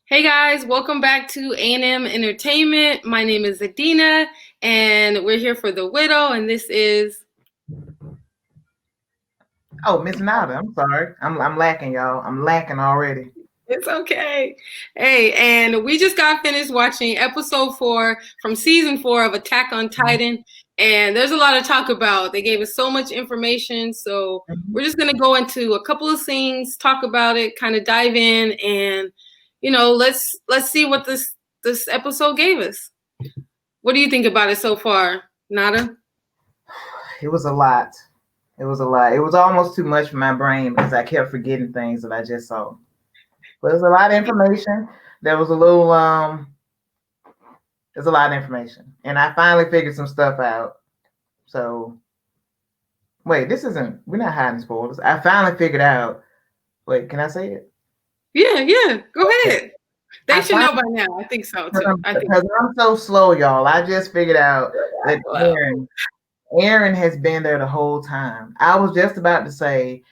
Hey guys, welcome back to A&M Entertainment. My name is Adina, and we're here for The Widow, and this is... Oh, Miss Nada, I'm sorry. I'm lacking, y'all. I'm lacking already. It's okay. Hey, and we just got finished watching episode 4 from season 4 of Attack on Titan, and there's a lot to talk about. They gave us so much information, so we're just going to go into a couple of things, talk about it, kind of dive in, and let's see what this episode gave us. What do you think about it so far, Nada? It was a lot. It was a lot. It was almost too much for my brain because I kept forgetting things that I just saw. But there's a lot of information. There was a little there's a lot of information. And I finally figured some stuff out. So wait, we're not hiding spoilers. I finally figured out. Wait, can I say it? Yeah. Go ahead. They should know by now. I think so too. Because I'm so slow, y'all. I just figured out that Aaron has been there the whole time. I was just about to say,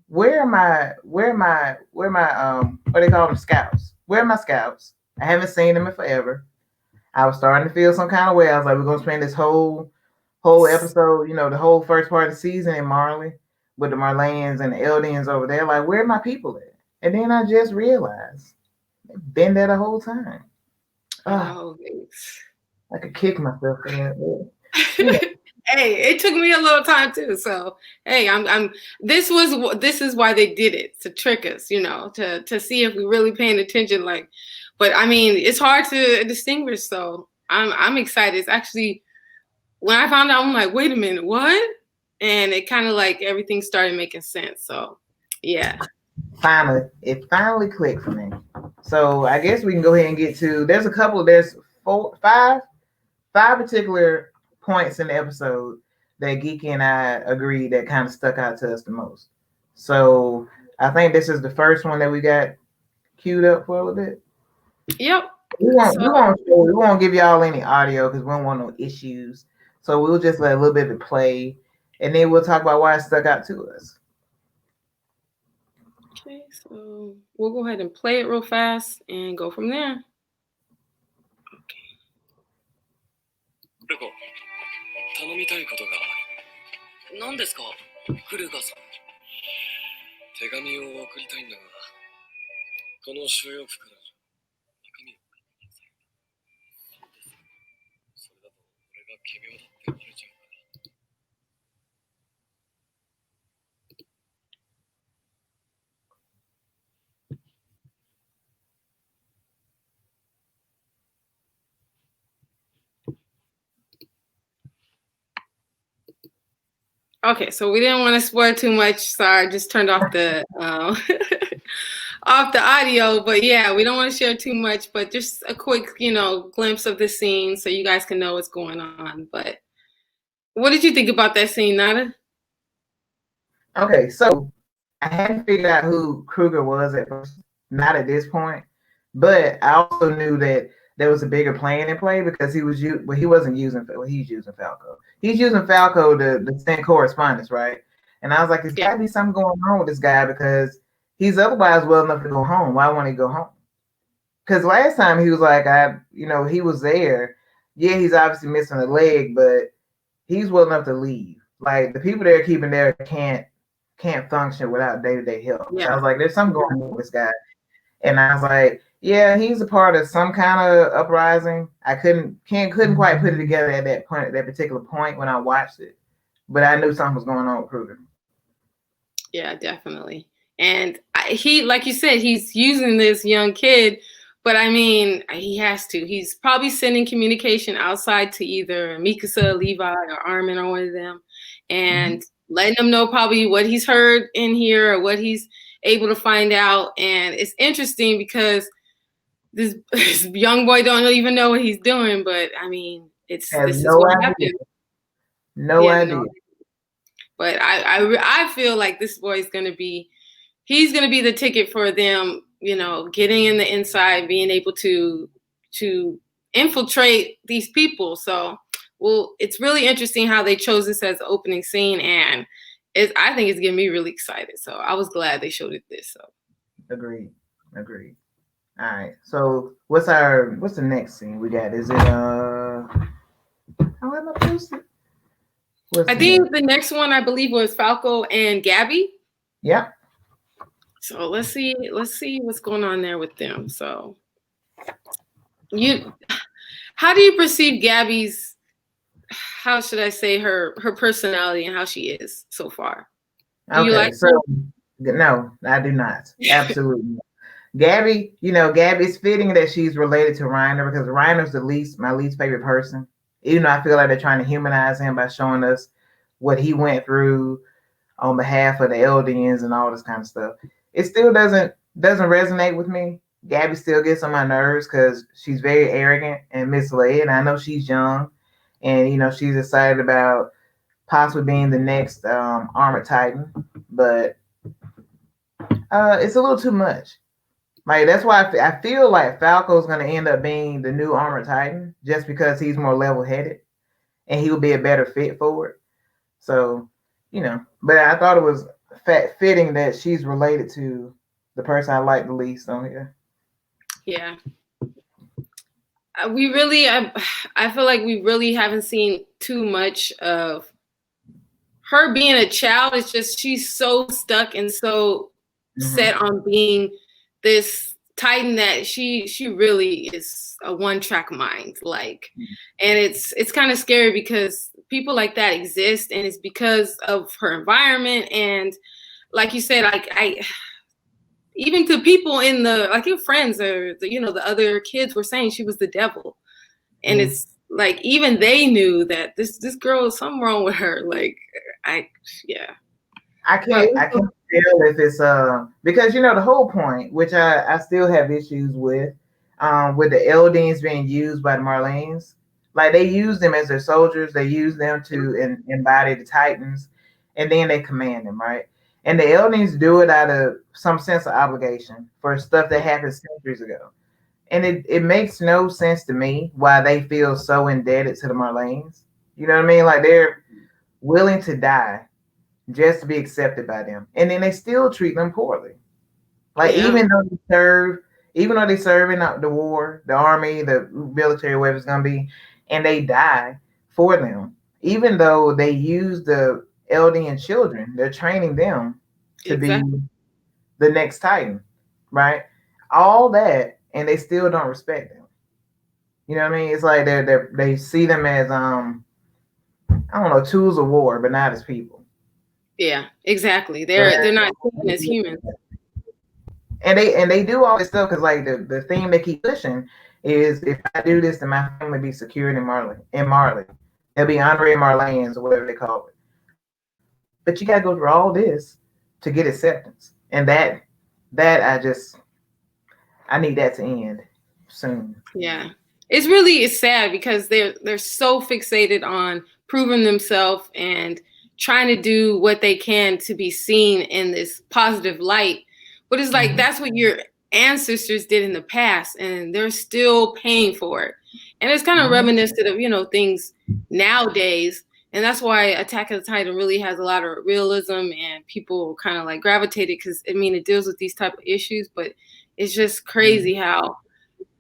where are my what they call them, scouts? Where are my scouts? I haven't seen them in forever. I was starting to feel some kind of way. I was like, we're gonna spend this whole episode, the whole first part of the season in Marley with the Marleyans and the Eldians over there. Like, where are my people at? And then I just realized they've been there the whole time. I could kick myself for that. Yeah. Hey, it took me a little time too. So hey, this is why they did it, to trick us, to see if we're really paying attention. But I mean, it's hard to distinguish. So I'm excited. It's actually, when I found out, I'm like, wait a minute, what? And it kind of like everything started making sense. So yeah. It finally clicked for me. So I guess we can go ahead and get to. There's five particular points in the episode that Geeky and I agreed that kind of stuck out to us the most. So I think this is the first one that we got queued up for a little bit. Yep. We won't give y'all any audio because we don't want no issues. So we'll just let a little bit of it play, and then we'll talk about why it stuck out to us. Okay, so we'll go ahead and play it real fast and go from there. Okay. 頼みたいことがある。何ですか、クルガさん。手紙を送りたいんだが、この収容区から中身を確認された。それだと俺が奇妙だって言われちゃうから。Okay, so we didn't want to spoil too much. Sorry, I just turned off the off the audio. But yeah, we don't want to share too much. But just a quick, glimpse of the scene so you guys can know what's going on. But what did you think about that scene, Nada? Okay, so I hadn't figured out who Kruger was at first, not at this point. But I also knew that there was a bigger plan in play because he wasn't using. He's using Falco. He's using Falco to send correspondence, right? And I was like, there's got to be something going on with this guy because he's otherwise well enough to go home. Why won't he go home? Because last time he was like, he was there. Yeah, he's obviously missing a leg, but he's well enough to leave. Like the people they're keeping there can't function without day-to-day help. Yeah. So I was like, there's something going on with this guy. And I was like, yeah, he's a part of some kind of uprising. I couldn't quite put it together at that particular point when I watched it, but I knew something was going on with Kruger. Yeah, definitely. And he, like you said, he's using this young kid, but I mean, he has to. He's probably sending communication outside to either Mikasa, Levi, or Armin, or one of them, and letting them know probably what he's heard in here or what he's able to find out. And it's interesting because this young boy don't even know what he's doing, but I mean, this is what happened. No idea. But I feel like this boy's he's gonna be the ticket for them, getting in the inside, being able to infiltrate these people. So, it's really interesting how they chose this as the opening scene, and I think it's getting me really excited. So I was glad they showed it this. So agreed. All right. So what's the next scene we got? Is it how am I posted? What's I the think next? the next one I believe was Falco and Gabby. Yep. So let's see what's going on there with them. So you how do you perceive Gabby's, how should I say, her personality and how she is so far? Do you Okay. like So no, I do not. Absolutely not. Gabby, Gabby, it's fitting that she's related to Reiner because Reiner's my least favorite person. Even though I feel like they're trying to humanize him by showing us what he went through on behalf of the Eldians and all this kind of stuff. It still doesn't resonate with me. Gabby still gets on my nerves because she's very arrogant and misled. And I know she's young, and she's excited about possibly being the next Armored Titan, but it's a little too much. Like that's why I feel like Falco's going to end up being the new Armored Titan just because he's more level-headed and he would be a better fit for it. So, but I thought it was fitting that she's related to the person I like the least on here. Yeah. I feel like we really haven't seen too much of her being a child. It's just she's so stuck and so set on being this Titan that she really is a one-track mind. Like, and it's kind of scary because people like that exist, and it's because of her environment. And like you said, I even to people in the, like, your friends or the other kids were saying she was the devil. And it's like even they knew that this girl is something wrong with her. Like, yeah. I can't tell if it's because the whole point, which I still have issues with the Eldians being used by the Marlenes. Like they use them as their soldiers, they use them to embody the Titans, and then they command them, right? And the Eldians do it out of some sense of obligation for stuff that happened centuries ago. And it makes no sense to me why they feel so indebted to the Marlenes. You know what I mean? Like they're willing to die just to be accepted by them, and then they still treat them poorly. Like even though they serve in the war, the army, the military, whatever it's gonna be, and they die for them, even though they use the Eldian children, they're training them to be the next Titan, right? All that, and they still don't respect them. You know what I mean? It's like they see them as I don't know, tools of war, but not as people. Yeah, exactly. They're not seen as humans. And they do all this stuff because like the thing they keep pushing is if I do this, then my family be secured in Marley. They'll be honorary Marleyans or whatever they call it. But you gotta go through all this to get acceptance, and that I need that to end soon. Yeah, it's sad because they're so fixated on proving themselves and trying to do what they can to be seen in this positive light. But it's like that's what your ancestors did in the past, and they're still paying for it. And it's kind of reminiscent of things nowadays. And that's why Attack of the Titan really has a lot of realism, and people kind of like gravitated because it deals with these type of issues. But it's just crazy how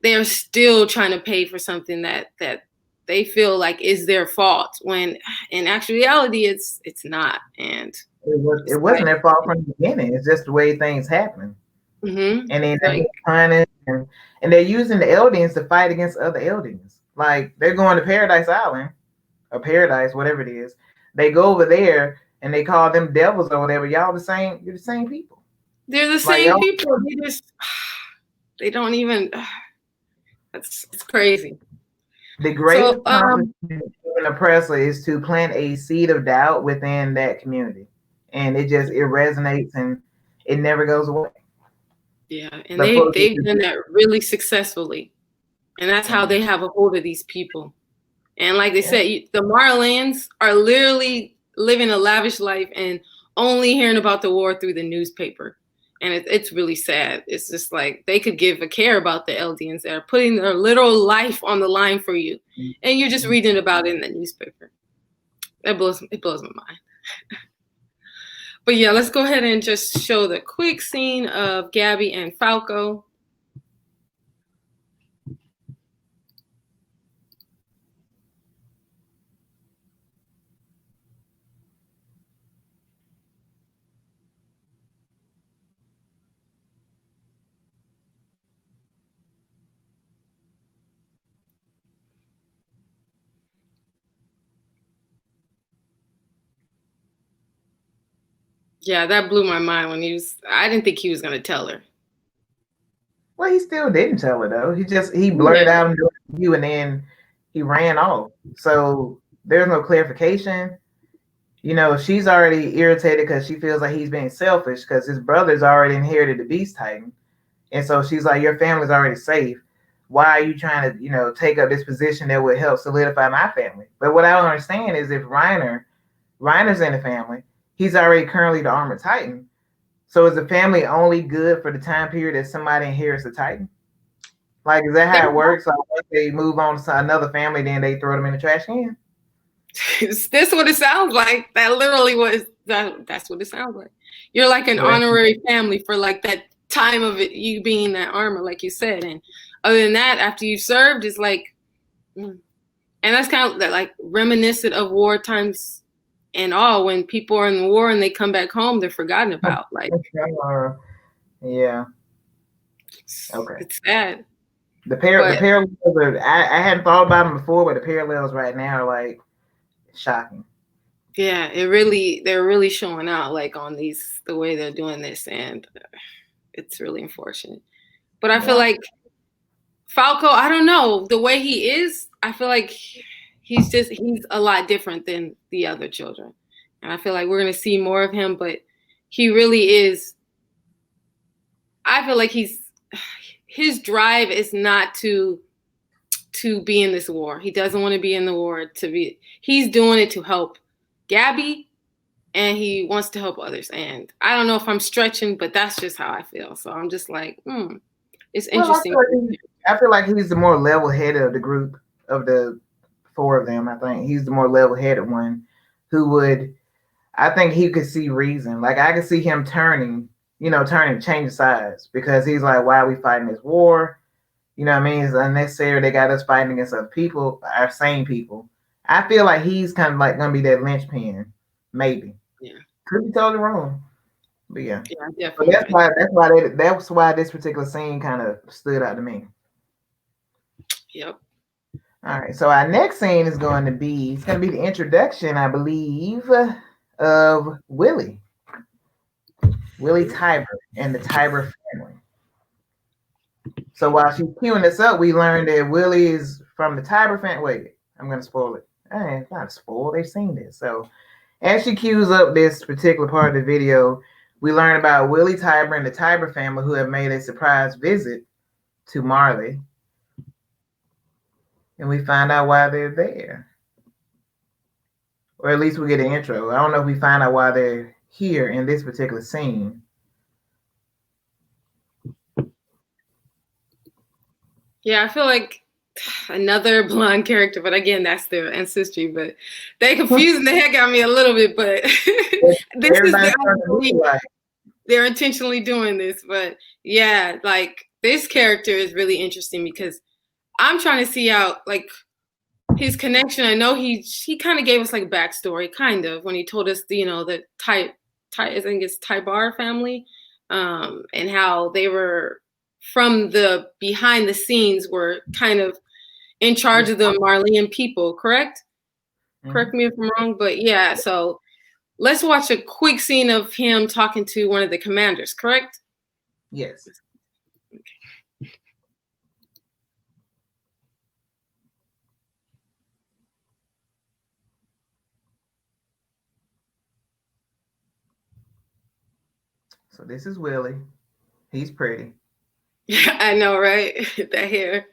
they're still trying to pay for something that they feel like is their fault, when in actuality it's not. And it wasn't their fault from the beginning. It's just the way things happen. And then they're punished, and they're using the Eldians to fight against other Eldians. Like they're going to Paradise Island or Paradise, whatever it is. They go over there and they call them devils or whatever. Y'all the same. You're the same people. They're the same people. They don't even. It's crazy. The greatest accomplishment of an oppressor is to plant a seed of doubt within that community, and it resonates and it never goes away. Yeah, and they've done that really successfully, and that's how they have a hold of these people. And like they said, the Marleyans are literally living a lavish life and only hearing about the war through the newspaper. And it's really sad. It's just like they could give a care about the Eldians that are putting their literal life on the line for you, and you're just reading about it in the newspaper. It blows my mind. But yeah, let's go ahead and just show the quick scene of Gabby and Falco. Yeah, that blew my mind when I didn't think he was gonna tell her. Well, he still didn't tell her though. He blurted Yeah. out and you, and then he ran off. So there's no clarification. You know, she's already irritated because she feels like he's being selfish because his brother's already inherited the Beast Titan. And so she's like, your family's already safe. Why are you trying to, take up this position that would help solidify my family? But what I don't understand is if Reiner's in the family, he's already currently the armored Titan. So is the family only good for the time period that somebody inherits the Titan? Like, is that how it works? Like, once they move on to another family, then they throw them in the trash can? That's what it sounds like. That literally that's what it sounds like. You're like an honorary family for like that time of it, you being that armor, like you said. And other than that, after you served, it's like, and that's kind of like reminiscent of war times and all. When people are in war and they come back home, they're forgotten about. Like, yeah, okay, it's sad. The parallels are, I hadn't thought about them before, but the parallels right now are like shocking. Yeah, they're really showing out like on the way they're doing this, and it's really unfortunate. But I feel like Falco, I don't know, the way he is, I feel like he's a lot different than the other children. And I feel like we're going to see more of him, but he really is. I feel like his drive is not to be in this war. He doesn't want to be in the war he's doing it to help Gabby, and he wants to help others. And I don't know if I'm stretching, but that's just how I feel. So I'm just like, it's interesting. I feel like he's the more level-headed of the group, of the four of them. I think he's the more level-headed one I think he could see reason. Like, I could see him changing sides, because he's like, why are we fighting this war? You know what I mean? It's unnecessary. They got us fighting against other people, our same people. I feel like he's kind of like going to be that linchpin, maybe. Yeah. Could be totally wrong. But yeah. Yeah, so that's why this particular scene kind of stood out to me. Yep. All right. So our next scene is going to be the introduction, I believe, of Willie Tiber and the Tiber family. So while she's queuing this up, we learned that Willie is from the Tiber family. Wait, I'm going to spoil it. It's not a spoil. They've seen this. So as she queues up this particular part of the video, we learn about Willie Tiber and the Tiber family, who have made a surprise visit to Marley. And we find out why they're there. Or at least we get an intro. I don't know if we find out why they're here in this particular scene. Yeah, I feel like another blonde character, but again, that's their ancestry. But they confusing the heck out of me a little bit. But this is they're intentionally doing this. But yeah, like this character is really interesting because I'm trying to see out like his connection. I know he kind of gave us like a backstory, kind of, when he told us the I think it's Tybar family, and how they were from the behind the scenes were kind of in charge of the Marleyan people, correct? Mm-hmm. Correct me if I'm wrong, but yeah, so let's watch a quick scene of him talking to one of the commanders, correct? Yes. Okay. So this is Willie. He's pretty. Yeah, I know, right? That hair.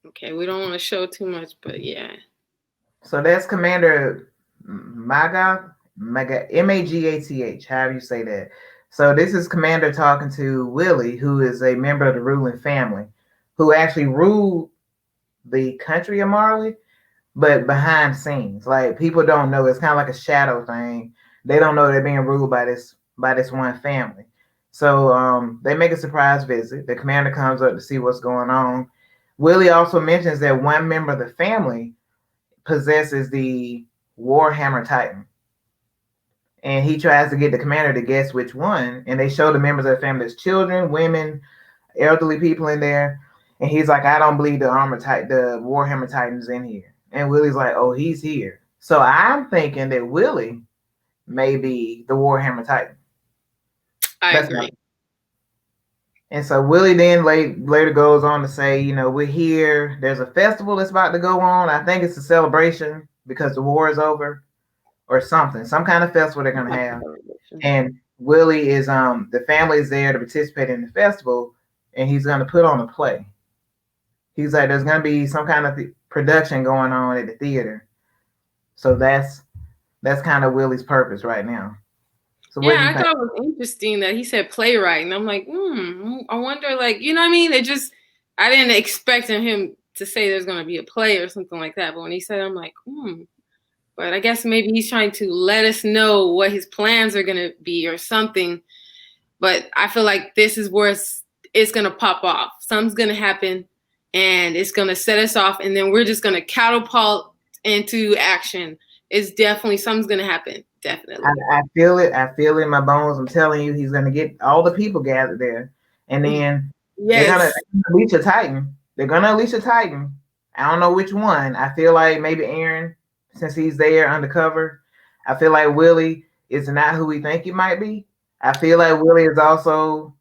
Okay, we don't want to show too much, but yeah. So that's Commander Magath, Magath, however you say that. So this is Commander talking to Willie, who is a member of the ruling family, who actually ruled the country of Marley, but behind scenes. Like, people don't know. It's kind of like a shadow thing. They don't know they're being ruled by this one family. So they make a surprise visit. The commander comes up to see what's going on. Willie also mentions that one member of the family possesses the Warhammer Titan. and he tries to get the commander to guess which one. And they show the members of the family. There's children, women, elderly people in there. And he's like, I don't believe the Warhammer Titan's in here. And Willie's like, oh, he's here. So I'm thinking that Willie may be the Warhammer Titan. I agree. And so Willie then later goes on to say, you know, we're here. There's a festival that's about to go on. I think it's a celebration because the war is over or something. Some kind of festival they're going to have. And Willie is, the family is there to participate in the festival, and he's going to put on a play. He's like, there's going to be some kind of production going on at the theater. So that's kind of Willie's purpose right now. So yeah, I thought it was interesting that he said playwright, and I'm like, I wonder, like, you know what I mean? I didn't expect him to say there's going to be a play or something like that. But when he said, I'm like, But I guess maybe he's trying to let us know what his plans are going to be or something. But I feel like this is where it's going to pop off. Something's going to happen, and it's going to set us off, and then we're just going to catapult into action. It's definitely something's going to happen. Definitely. I feel it. I feel it in my bones. I'm telling you, he's going to get all the people gathered there. And then they're going to unleash a Titan. They're going to unleash a Titan. I don't know which one. I feel like maybe Aaron, since he's there undercover. I feel like Willie is not who we think he might be. I feel like Willie is also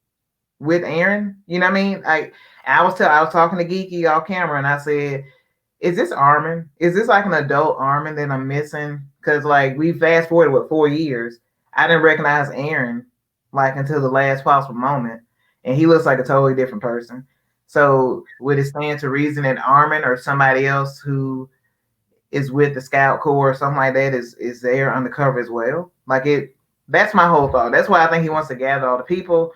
with Aaron. You know what I mean? I was talking to Geeky off camera, and I said, is this Armin? Is this like an adult Armin that I'm missing? Because like we fast forwarded 4 years. I didn't recognize Aaron like until the last possible moment. And he looks like a totally different person. So would it stand to reason that Armin or somebody else who is with the Scout Corps or something like that is there undercover as well? That's my whole thought. That's why I think he wants to gather all the people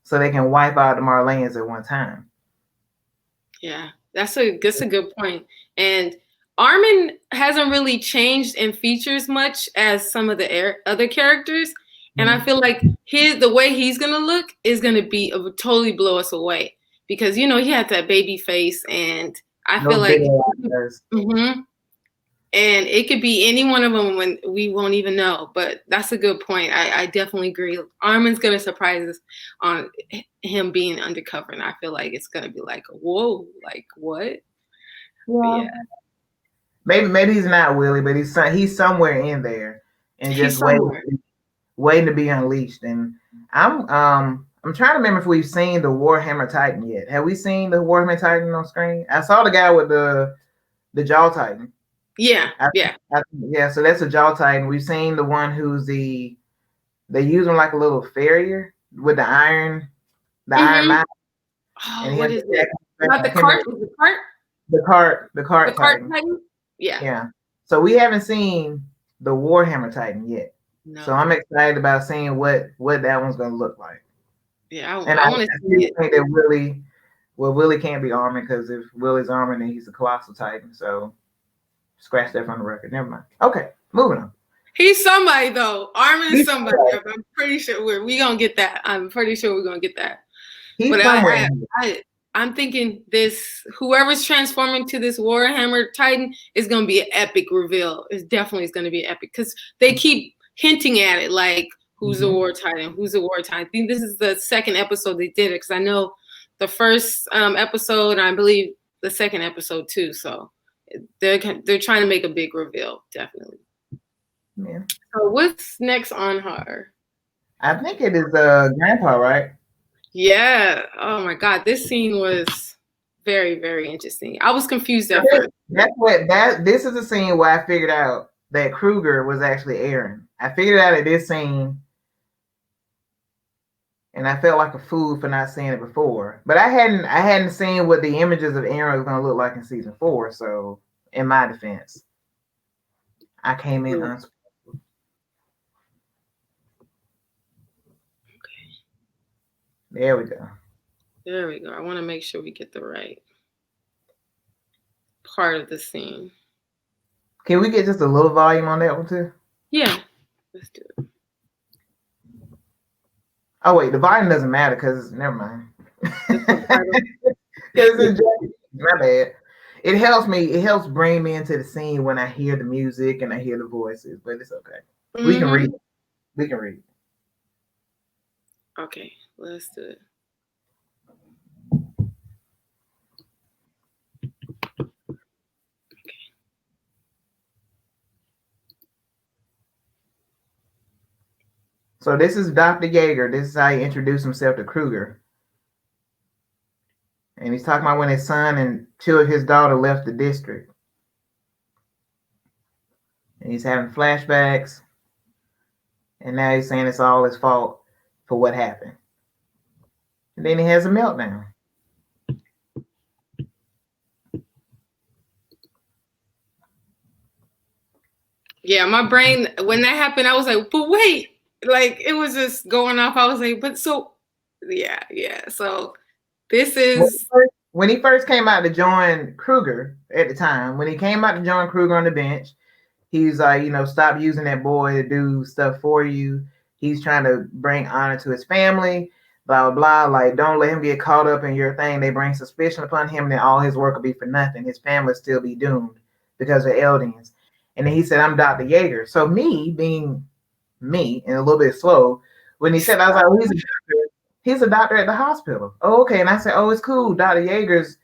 so they can wipe out the Marleyans at one time. Yeah, that's a good point. And Armin hasn't really changed in features much as some of the other characters. And I feel like the way he's going to look is going to be totally blow us away because, you know, he had that baby face, and I feel like, and it could be any one of them when we won't even know. But that's a good point. I definitely agree. Armin's going to surprise us on him being undercover. And I feel like it's going to be like, whoa, like what? Yeah. Maybe he's not Willie, but he's somewhere in there and just waiting to be unleashed. And I'm trying to remember if we've seen the Warhammer Titan yet. Have we seen the Warhammer Titan on screen? I saw the guy with the Jaw Titan. Yeah. So that's a Jaw Titan. We've seen the one who's they use him like a little farrier with the iron mouth. Oh, what is it? Not the cart? Is the cart? The cart Titan? Yeah. So we haven't seen the Warhammer Titan yet. No. So I'm excited about seeing what that one's going to look like. Yeah, I want to see it. Think that Willie can't be Armin, because if Willie's Armin, then he's a Colossal Titan. So scratch that from the record. Never mind. Okay, moving on. He's somebody though. Armin is somebody. I'm pretty sure we're gonna get that. I'm pretty sure we're gonna get that. He's but I'm thinking whoever's transforming to this Warhammer Titan is going to be an epic reveal. It definitely is going to be epic because they keep hinting at it, like, who's the War Titan? Who's the War Titan? I think this is the second episode they did it, because I know the first episode, and I believe the second episode too. So they're trying to make a big reveal, definitely. Yeah. So what's next on her? I think it is Grandpa, right? Yeah. Oh my God, this scene was very, very interesting. I was confused at first. This is a scene where I figured out that Kruger was actually Aaron. I figured out at this scene, and I felt like a fool for not seeing it before. But I hadn't seen what the images of Aaron was going to look like in season 4. So, in my defense, I came in unspoiled. There we go. There we go. I want to make sure we get the right part of the scene. Can we get just a little volume on that one too? Yeah, let's do it. Oh wait, the volume doesn't matter because never mind. My bad. It helps me. It helps bring me into the scene when I hear the music and I hear the voices, but it's okay. We can read it. We can read. Okay, let's do it. So this is Dr. Yeager. This is how he introduced himself to Kruger. And he's talking about when his son and two of his daughter left the district. And he's having flashbacks. And now he's saying it's all his fault for what happened. And then he has a meltdown. Yeah, my brain, when that happened, I was like, but wait, like it was just going off. I was like, but so, yeah. So this is when he first came out to join Kruger at the time. When he came out to join Kruger on the bench, he's like, stop using that boy to do stuff for you. He's trying to bring honor to his family, blah, blah, blah. Like, don't let him get caught up in your thing. They bring suspicion upon him, and then all his work will be for nothing. His family will still be doomed because of Eldians. And then he said, I'm Dr. Yeager. So me, being me and a little bit slow, when he said, I was like, oh, he's a doctor at the hospital. Oh, okay. And I said, oh, it's cool. Dr. Yeager's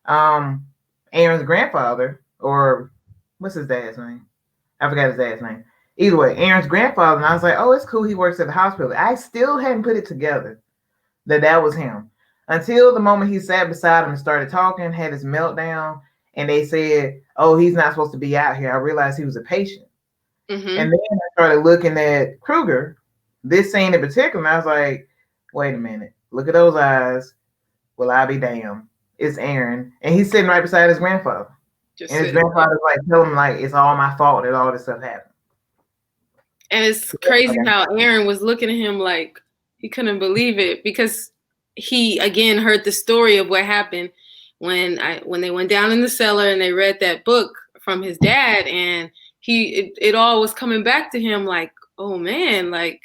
Aaron's grandfather, or what's his dad's name? I forgot his dad's name. Either way, Aaron's grandfather. And I was like, oh, it's cool. He works at the hospital. I still hadn't put it together that was him until the moment he sat beside him and started talking, had his meltdown, and they said, oh, he's not supposed to be out here. I realized he was a patient. Mm-hmm. And then I started looking at Kruger, this scene in particular, and I was like, wait a minute. Look at those eyes. Well, I'll be damned. It's Aaron. And he's sitting right beside his grandfather. And his grandfather's like, tell him, like, it's all my fault that all this stuff happened. And it's crazy how Aaron was looking at him like he couldn't believe it, because he, again, heard the story of what happened when they went down in the cellar and they read that book from his dad, and it all was coming back to him like, oh man, like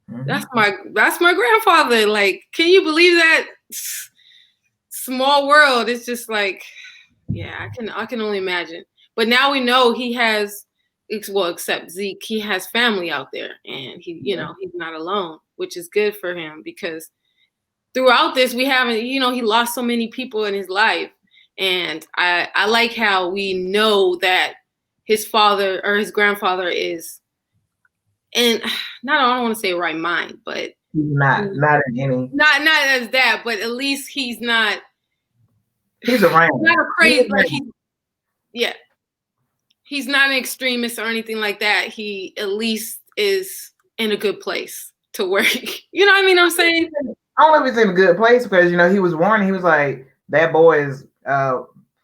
that's my grandfather. Like, can you believe that? Small world. It's just like, yeah, I can only imagine. But now we know he has, well, except Zeke, he has family out there, and he's not alone, which is good for him, because throughout this, we haven't, he lost so many people in his life. And I like how we know that his father or his grandfather is, and I don't want to say right mind, but not in any, not as that, but at least he's not. He's around. Not a crazy, like he's not an extremist or anything like that. He at least is in a good place to work. You know what I mean? I'm saying. I don't know if he's in a good place, because he was warning. He was like, that boy is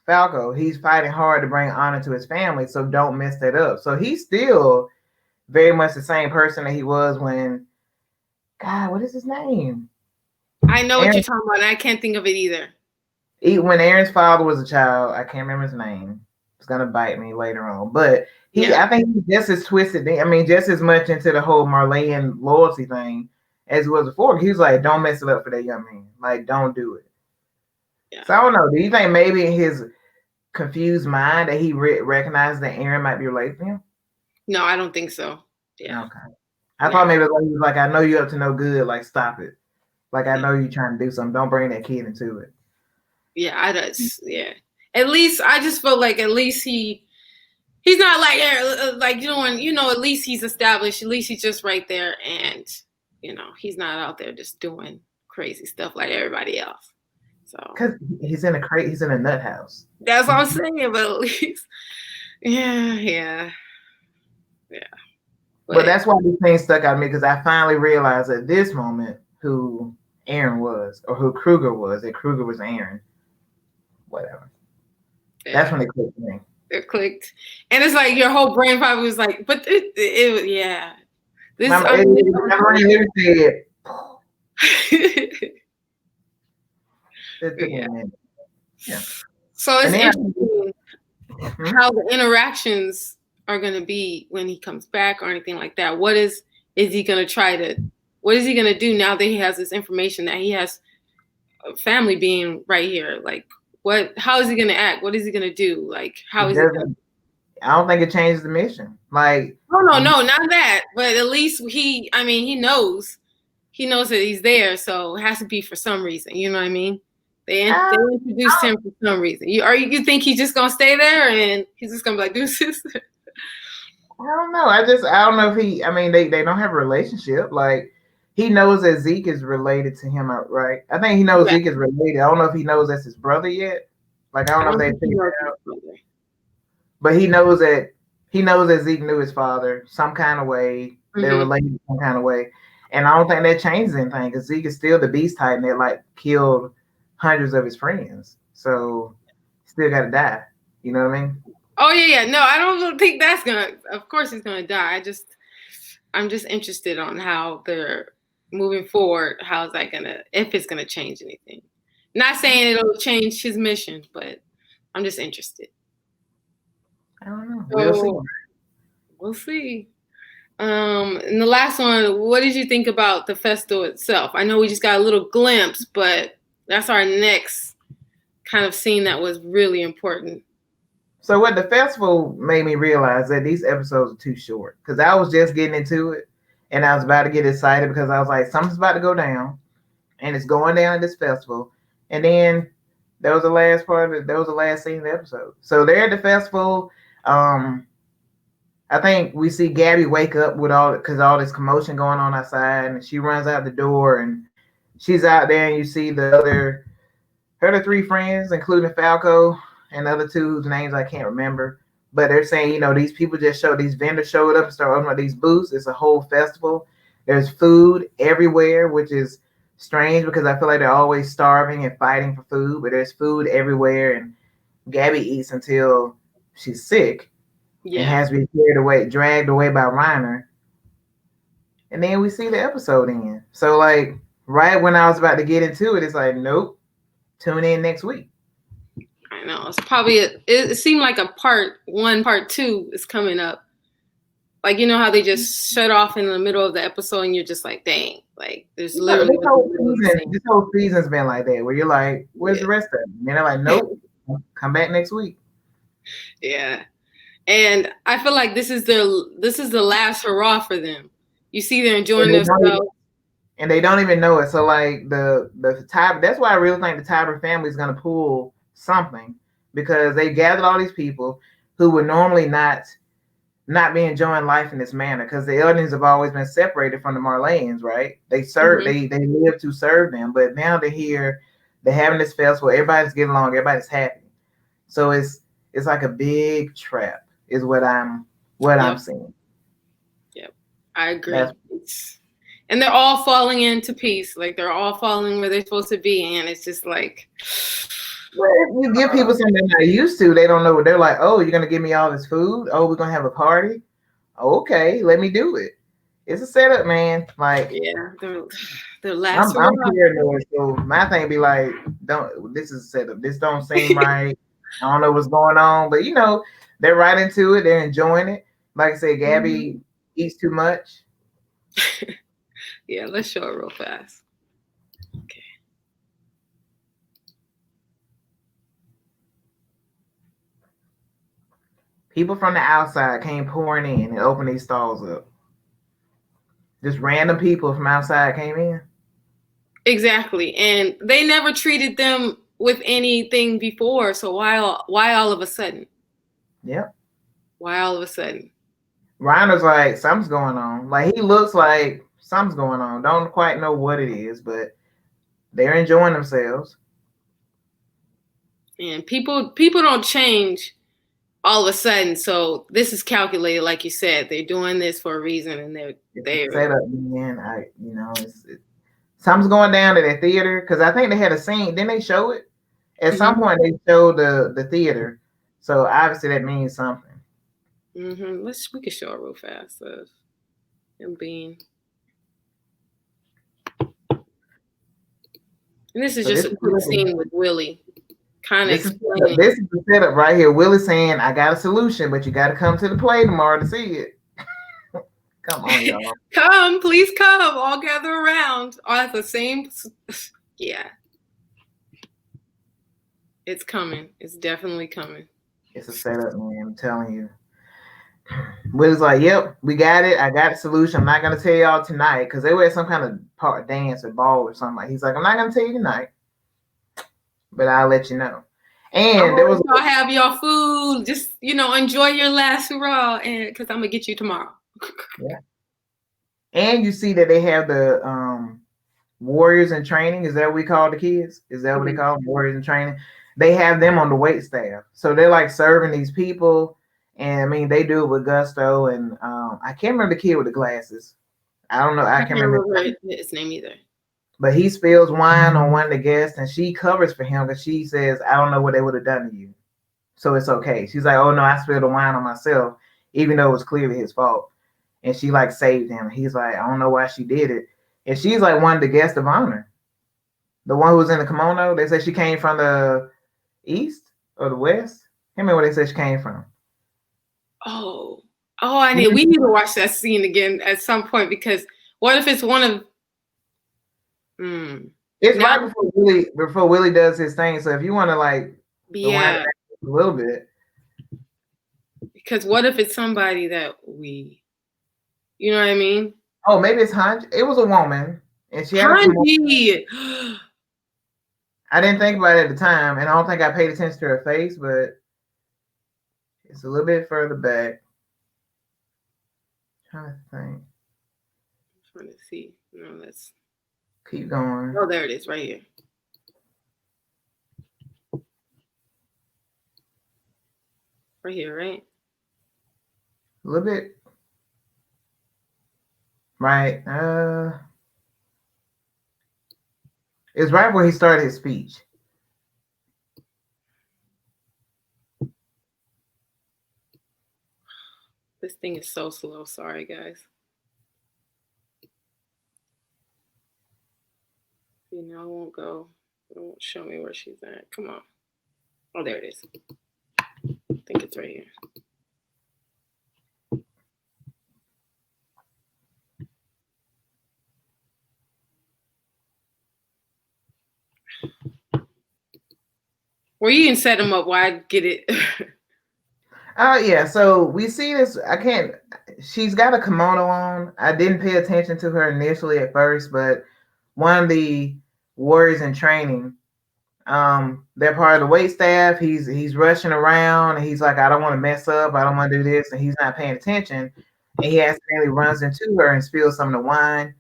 Falco. He's fighting hard to bring honor to his family, so don't mess that up. So he's still very much the same person that he was when, God, what is his name? I know what you're talking about. And I can't think of it either. When Aaron's father was a child, I can't remember his name. It's gonna bite me later on, but I think he's just as twisted. I mean, just as much into the whole Marleyan loyalty thing as he was before. He was like, don't mess it up for that young man. Like, don't do it. Yeah. So I don't know. Do you think maybe in his confused mind that he recognized that Aaron might be related to him? No, I don't think so. Yeah. Okay. I thought maybe he was like, I know you're up to no good. Like, stop it. Like, I know you're trying to do something. Don't bring that kid into it. Yeah, yeah. At least I just felt like at least he's not like at least he's established. At least he's just right there, and he's not out there just doing crazy stuff like everybody else. So because he's in a nut house. That's what I'm saying. But at least, yeah. But that's why these things stuck out to me, because I finally realized at this moment who Aaron was, or who Kruger was. That Kruger was Aaron. Whatever. Yeah. That's when it clicked for me. It clicked, and it's like your whole brain probably was like, "But it yeah." This my brain never said. It took me a minute. Yeah. So it's interesting how the interactions are going to be when he comes back or anything like that. What is he going to what is he going to do now that he has this information that he has a family being right here? Like, how is he going to act? What is he going to do? Like, how is it? I don't think it changes the mission. Like, no, not that. But at least he knows. He knows that he's there, so it has to be for some reason. You know what I mean? They introduced him for some reason. You think he's just gonna stay there and he's just gonna be like deuces? I don't know. I don't know if he. I mean, they don't have a relationship. Like, he knows that Zeke is related to him, right? I think he knows Zeke is related. I don't know if he knows that's his brother yet. Like, I don't know if they figured it out. But he knows that Zeke knew his father some kind of way. They're related some kind of way. And I don't think that changes anything because Zeke is still the Beast Titan that like killed hundreds of his friends. So still got to die. You know what I mean? Oh yeah. No, I don't think that's gonna. Of course, he's gonna die. I'm just interested on how they're moving forward. How's that gonna? If it's gonna change anything? Not saying it'll change his mission, but I'm just interested. I don't know. So, we'll see. And the last one, what did you think about the festival itself? I know we just got a little glimpse, but that's our next kind of scene that was really important. So what the festival made me realize that these episodes are too short because I was just getting into it and I was about to get excited because I was like, something's about to go down and it's going down at this festival. And then that was the last scene of the episode. So they're at the festival. I think we see Gabby wake up with all this commotion going on outside, and she runs out the door, and she's out there, and you see her three friends, including Falco and the other two whose names I can't remember. But they're saying, these vendors showed up and started opening up these booths. It's a whole festival. There's food everywhere, which is strange because I feel like they're always starving and fighting for food, but there's food everywhere, and Gabby eats until she's sick. Yeah. And has to be dragged away by Reiner. And then we see the episode end. So like right when I was about to get into it, it's like, nope, tune in next week. I know. It's probably it seemed like a part 1, part 2 is coming up. Like, you know how they just shut off in the middle of the episode and you're just like, dang. Like there's literally this whole season's been like that, where you're like, where's the rest of it? And they're like, nope, come back next week. Yeah. And I feel like this is the last hurrah for them. You see they're enjoying themselves. And they don't even know it. So like the Tiber, that's why I really think the Tiber family is gonna pull something, because they gathered all these people who would normally not be enjoying life in this manner, because the Eldons have always been separated from the Marleyans, right? They serve, they live to serve them, but now they're here, they're having this festival, everybody's getting along, everybody's happy. So it's like a big trap. Is what I'm seeing. Yep, I agree. And they're all falling into peace. Like they're all falling where they're supposed to be, and it's just like. Well, if you give people something they're not used to, they don't know. They're like, "Oh, you're gonna give me all this food? Oh, we're gonna have a party? Okay, let me do it." It's a setup, man. Like, yeah, they're last. I'm paranoid, so my thing be like, this is a setup. This don't seem right. I don't know what's going on, but they're right into it. They're enjoying it. Like I said, Gabby eats too much. Yeah, let's show it real fast. Okay. People from the outside came pouring in and opened these stalls up. Just random people from outside came in. Exactly. And they never treated them with anything before. So why all of a sudden? Yep. Why all of a sudden? Reiner's like, something's going on. Like, he looks like something's going on. Don't quite know what it is, but they're enjoying themselves. And people don't change all of a sudden. So this is calculated, like you said. They're doing this for a reason, and they're set up, man. Something's going down at that theater, because I think they had a scene. Didn't they show it? At some point, they showed the theater. So obviously that means something. We can show it real fast of him being. And this is just a quick scene with Willie, kind of explaining. This is the setup right here. Willie saying, "I got a solution, but you got to come to the play tomorrow to see it." Come on, y'all. Please come. All gather around. All at the same. Yeah. It's coming. It's definitely coming. It's a setup, man. I'm telling you. Willie's like, "Yep, we got it. I got the solution. I'm not gonna tell y'all tonight because they were at some kind of part dance or ball or something. Like he's like, I'm not gonna tell you tonight, but I'll let you know." And there was y'all have your food. Just enjoy your last hurrah, and because I'm gonna get you tomorrow. yeah. And you see that they have the warriors in training. Is that what we call the kids? Is that what they call them? Warriors in training? They have them on the wait staff, so they're like serving these people. And I mean, they do it with gusto. And I can't remember the kid with the glasses. I don't know. I can't remember his name either. But he spills wine on one of the guests, and she covers for him because she says, "I don't know what they would have done to you, so it's okay." She's like, "Oh no, I spilled the wine on myself, even though it was clearly his fault." And she like saved him. He's like, "I don't know why she did it." And she's like one of the guests of honor, the one who was in the kimono. They said she came from the east or the west. I can't remember where they said she came from. Oh, we need to watch that scene again at some point, because what if it's one of It's right before Willie does his thing. So if you want to like a little bit. Because what if it's somebody that you know what I mean? Oh, maybe it's Hanji. It was a woman, and she had Hanji. I didn't think about it at the time, and I don't think I paid attention to her face, but it's a little bit further back. I'm trying to think. I'm trying to see. No, let's keep going. Oh, there it is, right here. Right here, right? A little bit. Right. It's right where he started his speech. This thing is so slow. Sorry, guys. It won't go. It won't show me where she's at. Come on. Oh, there it is. I think it's right here. Well, you can set them up while I get it. Yeah, so we see this. She's got a kimono on. I didn't pay attention to her initially at first, but one of the warriors in training, they're part of the wait staff. He's rushing around, and he's like, I don't want to mess up. I don't want to do this. And he's not paying attention. And he accidentally runs into her and spills some of the wine.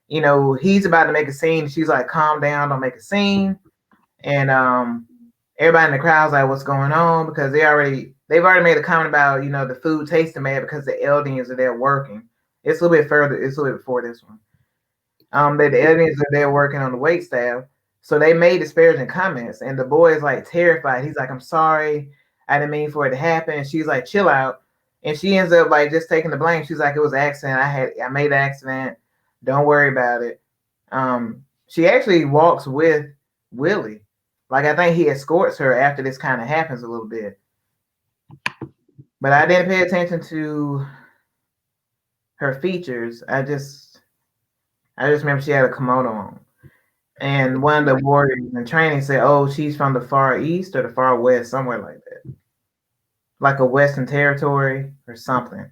He's about to make a scene. She's like, calm down, don't make a scene. And everybody in the crowd's like, what's going on? Because they've already made a comment about, the food tasting bad because the Eldians are there working. It's a little bit further. It's a little bit before this one. That the Eldians are there working on the wait staff. So they made disparaging comments, and the boy is like terrified. He's like, I'm sorry. I didn't mean for it to happen. And she's like, chill out. And she ends up like just taking the blame. She's like, it was an accident. I made an accident. Don't worry about it. She actually walks with Willie. Like, I think he escorts her after this kind of happens a little bit. But I didn't pay attention to her features. I just remember she had a kimono on. And one of the warriors in training said, oh, she's from the far east or the far west, somewhere like that. Like a Western territory or something.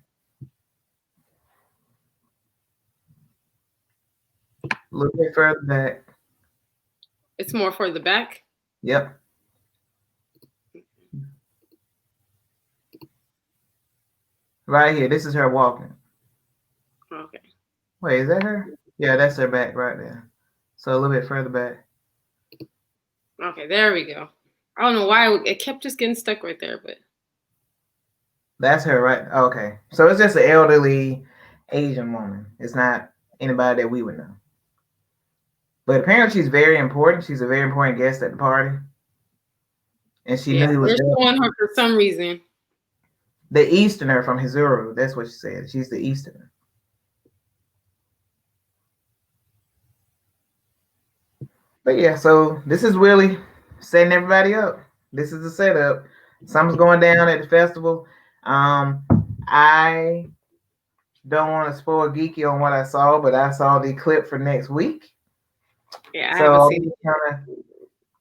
A little bit further back. It's more further back? Yep. Right here. This is her walking. Okay. Wait, is that her? Yeah, that's her back right there. So a little bit further back. Okay, there we go. I don't know why it kept just getting stuck right there, but that's her, right? Okay. So it's just an elderly Asian woman. It's not anybody that we would know. But apparently she's very important. She's a very important guest at the party. And she knew he was there. They're showing her for some reason. The Easterner from Hizuru. That's what she said. She's the Easterner. But yeah, so this is Willie setting everybody up. This is the setup. Something's going down at the festival. I don't want to spoil geeky on what I saw, but I saw the clip for next week. Yeah, so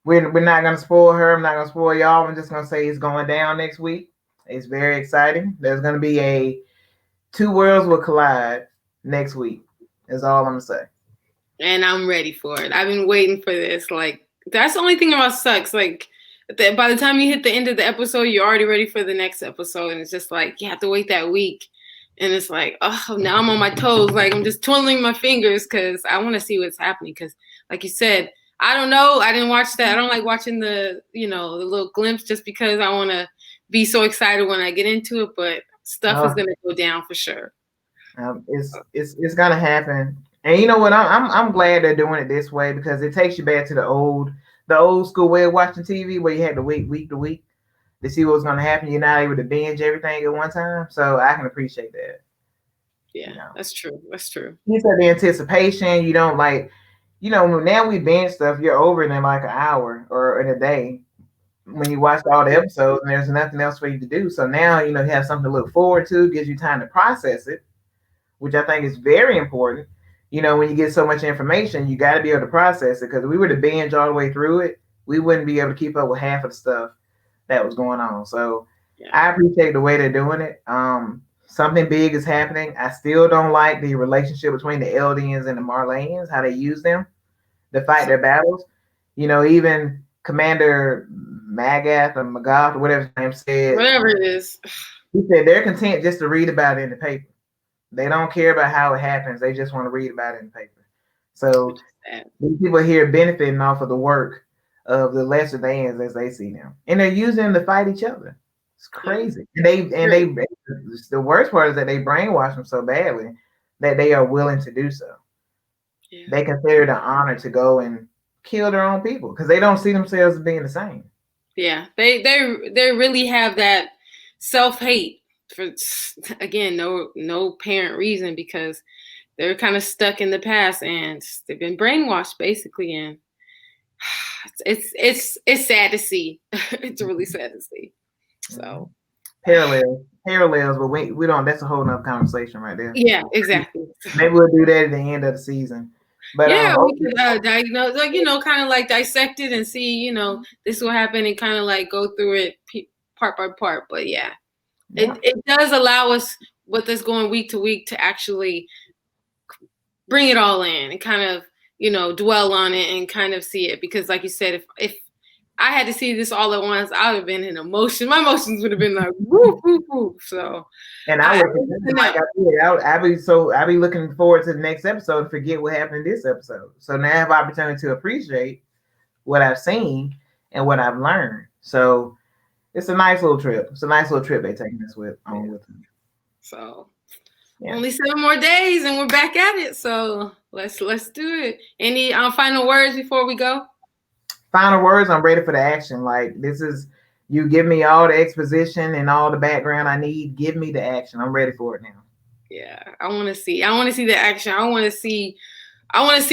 we're not gonna spoil her. I'm not gonna spoil y'all. I'm just gonna say it's going down next week. It's very exciting. There's going to be two worlds will collide next week. Is all I'm gonna say. And I'm ready for it. I've been waiting for this. Like, that's the only thing about Sucks. Like, by the time you hit the end of the episode, you're already ready for the next episode. And it's just like, you have to wait that week. And it's like, oh, now I'm on my toes. Like, I'm just twiddling my fingers because I want to see what's happening. Because, like you said, I don't know. I didn't watch that. I don't like watching the little glimpse just because I want to be so excited when I get into it. But stuff is going to go down for sure. It's gonna happen. And you know what? I'm glad they're doing it this way because it takes you back to the old school way of watching TV where you had to wait week to week to see what was gonna happen. You're not able to binge everything at one time, so I can appreciate that. Yeah, that's true. That's true. You said the anticipation. You don't like, now we binge stuff. You're over it in like an hour or in a day when you watch all the episodes, and there's nothing else for you to do. So now you have something to look forward to. Gives you time to process it, which I think is very important. When you get so much information, you got to be able to process it. Because if we were to binge all the way through it, we wouldn't be able to keep up with half of the stuff that was going on. So I appreciate the way they're doing it. Something big is happening. I still don't like the relationship between the Eldians and the Marleyans, how they use them to fight their battles. Even Commander Magath or Magath or whatever his name said. Whatever it is. He said they're content just to read about it in the paper. They don't care about how it happens. They just want to read about it in the paper. So these people here benefiting off of the work of the lesser thans as they see them. And they're using them to fight each other. It's crazy. And the worst part is that they brainwash them so badly that they are willing to do so. Yeah. They consider it an honor to go and kill their own people because they don't see themselves as being the same. Yeah, they really have that self-hate for, again, no apparent reason because they're kind of stuck in the past and they've been brainwashed basically, and it's sad to see. It's really sad to see. So parallels, but we don't. That's a whole nother conversation right there. Yeah, exactly. Maybe we'll do that at the end of the season. But yeah, we could diagnose, kind of like dissect it and see, this will happen and kind of like go through it part by part. But yeah. It does allow us, with us going week to week, to actually bring it all in and kind of, dwell on it and kind of see it. Because like you said, if I had to see this all at once, I would have been in emotion. My emotions would have been like, woo, woo, woo. So, and I'd be looking forward to the next episode and forget what happened in this episode. So now I have opportunity to appreciate what I've seen and what I've learned. So it's a nice little trip. It's a nice little trip they're taking us with them. So only 7 more days and we're back at it. So let's do it. Any final words before we go? Final words. I'm ready for the action. Like, this is, you give me all the exposition and all the background I need. Give me the action. I'm ready for it now. Yeah, I want to see the action. I want to see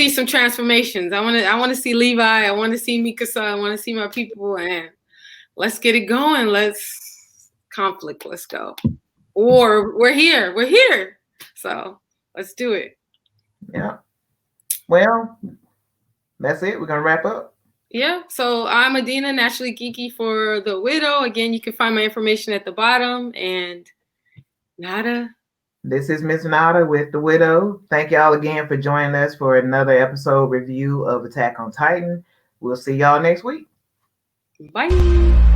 some transformations. I want to see Levi. I want to see Mikasa. I want to see my people, and let's get it going. Let's conflict. Let's go. Or we're here. So let's do it. Yeah. Well, that's it. We're going to wrap up. Yeah. So I'm Adina, Naturally Geeky for The Widow. Again, you can find my information at the bottom. And Nada. This is Miss Nada with The Widow. Thank y'all again for joining us for another episode review of Attack on Titan. We'll see y'all next week. Bye.